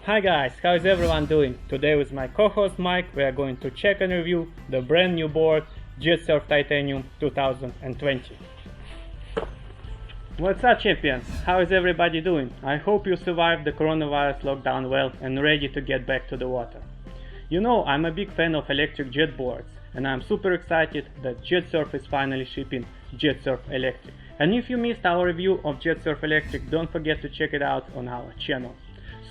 Hi guys, how is everyone doing? Today with my co-host Mike we are going to check and review the brand new board Jetsurf Titanium 2020. What's up champions? How is everybody doing? I hope you survived the coronavirus lockdown well and ready to get back to the water. You know, I'm a big fan of electric jetboards and I'm super excited that Jetsurf is finally shipping Jetsurf Electric. And if you missed our review of Jetsurf Electric, don't forget to check it out on our channel.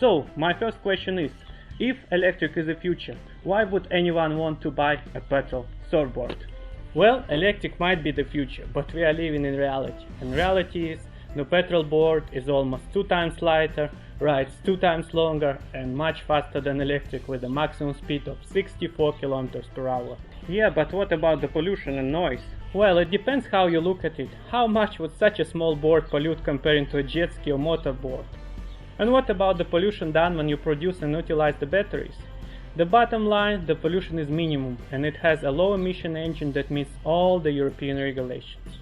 So, my first question is, if electric is the future, why would anyone want to buy a petrol surfboard? Well, electric might be the future, but we are living in reality. And reality is, the petrol board is almost 2 times lighter, rides 2 times longer and much faster than electric with a maximum speed of 64 km per hour. Yeah, but what about the pollution and noise? Well, it depends how you look at it. How much would such a small board pollute comparing to a jet ski or motorboard? And what about the pollution done when you produce and utilize the batteries? The bottom line, the pollution is minimum and it has a low emission engine that meets all the European regulations.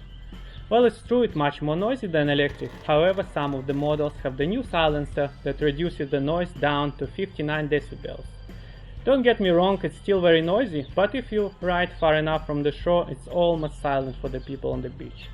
Well, it's true it's much more noisy than electric, however some of the models have the new silencer that reduces the noise down to 59 decibels. Don't get me wrong, it's still very noisy, but if you ride far enough from the shore, it's almost silent for the people on the beach.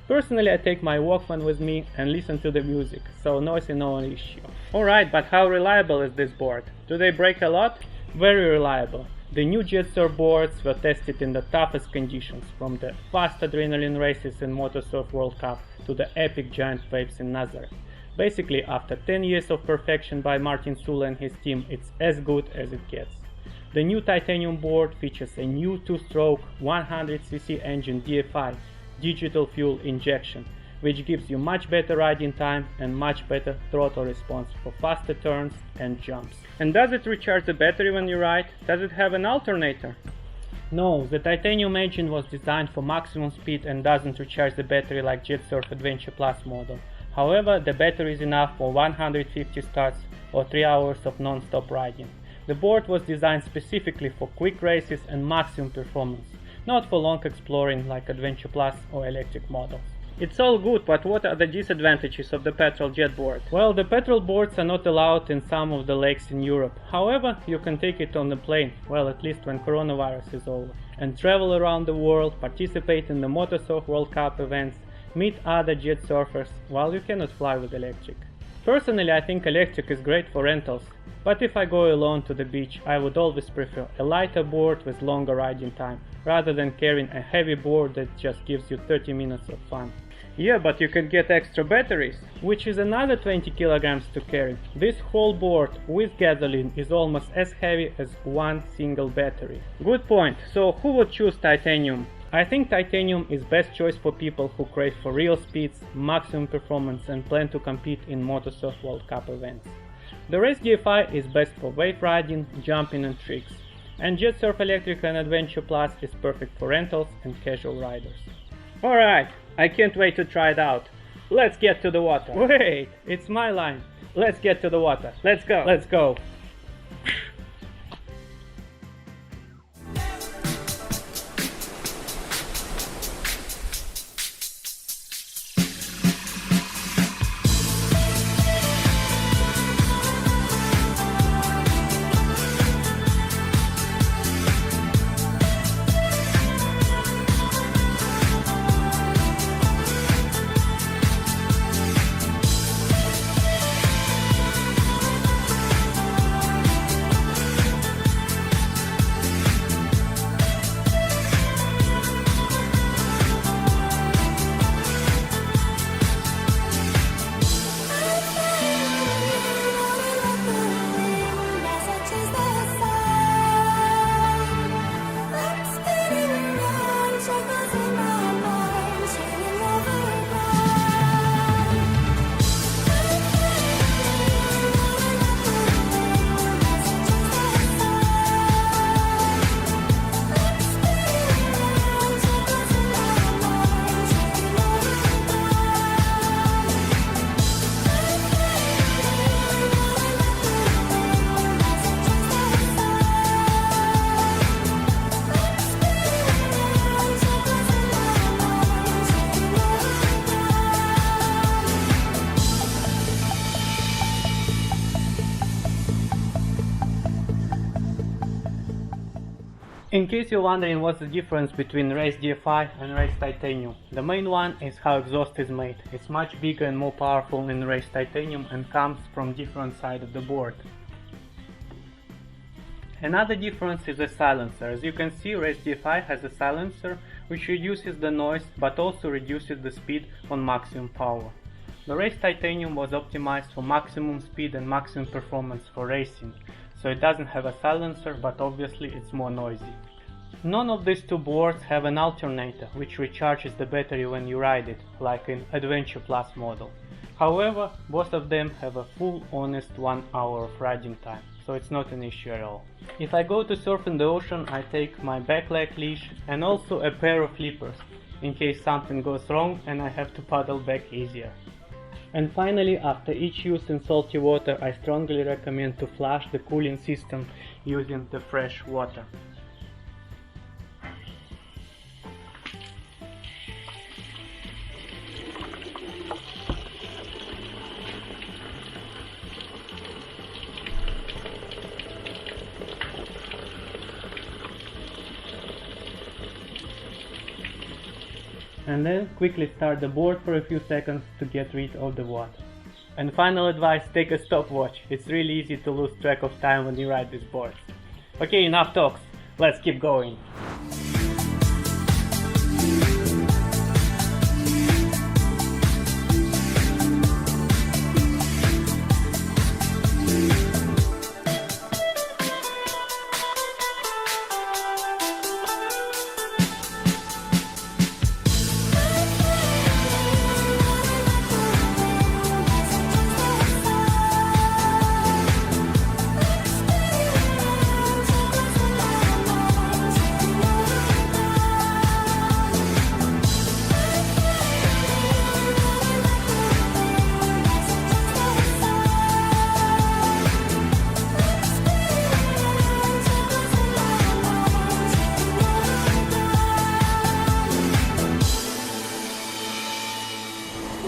Personally, I take my Walkman with me and listen to the music, so noise is no issue. Alright, but how reliable is this board? Do they break a lot? Very reliable. The new Jetsurf boards were tested in the toughest conditions, from the fast adrenaline races in Motorsurf World Cup to the epic giant waves in Nazareth. Basically, after 10 years of perfection by Martin Sula and his team, it's as good as it gets. The new titanium board features a new 2-stroke 100cc engine DFI, digital fuel injection, which gives you much better riding time and much better throttle response for faster turns and jumps. And does it recharge the battery when you ride? Does it have an alternator? No, the titanium engine was designed for maximum speed and doesn't recharge the battery like Jetsurf Adventure Plus model. However, the battery is enough for 150 starts or 3 hours of non-stop riding. The board was designed specifically for quick races and maximum performance, not for long exploring like Adventure Plus or electric models. It's all good, but what are the disadvantages of the petrol jet board? Well, the petrol boards are not allowed in some of the lakes in Europe. However, you can take it on the plane, well at least when coronavirus is over, and travel around the world, participate in the Motorsurf World Cup events, meet other jet surfers, while you cannot fly with electric. Personally, I think electric is great for rentals, but if I go alone to the beach, I would always prefer a lighter board with longer riding time, rather than carrying a heavy board that just gives you 30 minutes of fun. Yeah, but you can get extra batteries, which is another 20 kilograms to carry. This whole board with gasoline is almost as heavy as one single battery. Good point. So who would choose titanium? I think titanium is best choice for people who crave for real speeds, maximum performance and plan to compete in Motorsurf World Cup events. The race DFI is best for wave riding, jumping and tricks. And Jetsurf Electric and Adventure Plus is perfect for rentals and casual riders. Alright, I can't wait to try it out. Let's get to the water. Wait, it's my line. Let's get to the water. Let's go. Let's go. In case you're wondering what's the difference between race DFI and race titanium, the main one is how exhaust is made. It's much bigger and more powerful in race titanium and comes from different side of the board. Another difference is the silencer. As you can see, race DFI has a silencer which reduces the noise but also reduces the speed on maximum power. The race titanium was optimized for maximum speed and maximum performance for racing, so it doesn't have a silencer, but obviously it's more noisy. None of these two boards have an alternator which recharges the battery when you ride it, like in Adventure Plus model. However, both of them have a full honest 1 hour of riding time, so it's not an issue at all. If I go to surf in the ocean, I take my back leg leash and also a pair of flippers, in case something goes wrong and I have to paddle back easier. And finally, after each use in salty water, I strongly recommend to flush the cooling system using the fresh water. And then quickly start the board for a few seconds to get rid of the water. And final advice, take a stopwatch. It's really easy to lose track of time when you ride these boards. Okay, enough talks, let's keep going.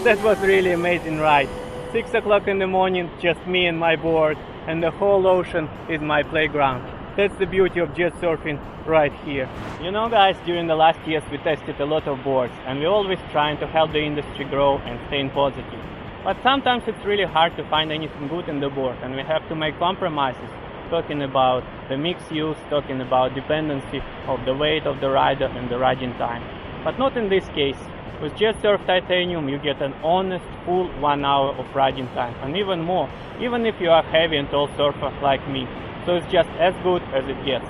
That was really amazing ride. 6 o'clock in the morning, just me and my board, and the whole ocean is my playground. That's the beauty of jet surfing right here. You know guys, during the last years we tested a lot of boards and we're always trying to help the industry grow and staying positive. But sometimes it's really hard to find anything good in the board and we have to make compromises, talking about the mixed use, talking about dependency of the weight of the rider and the riding time. But not in this case. With Jetsurf Titanium you get an honest full 1 hour of riding time, and even more, even if you are heavy and tall surfer like me, so it's just as good as it gets.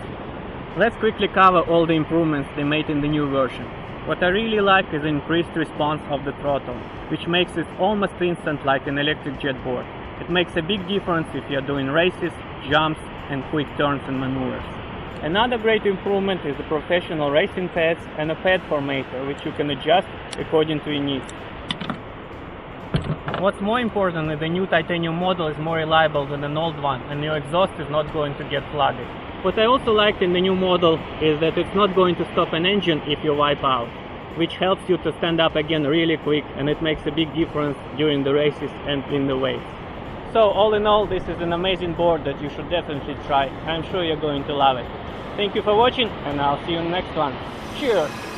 Let's quickly cover all the improvements they made in the new version. What I really like is the increased response of the throttle, which makes it almost instant like an electric jetboard. It makes a big difference if you're doing races, jumps and quick turns and maneuvers. Another great improvement is the professional racing pads and a pad formator, which you can adjust according to your needs. What's more important is the new titanium model is more reliable than an old one and your exhaust is not going to get flooded. What I also liked in the new model is that it's not going to stop an engine if you wipe out, which helps you to stand up again really quick, and it makes a big difference during the races and in the waves. So all in all, this is an amazing board that you should definitely try. I'm sure you're going to love it. Thank you for watching and I'll see you in the next one. Cheers!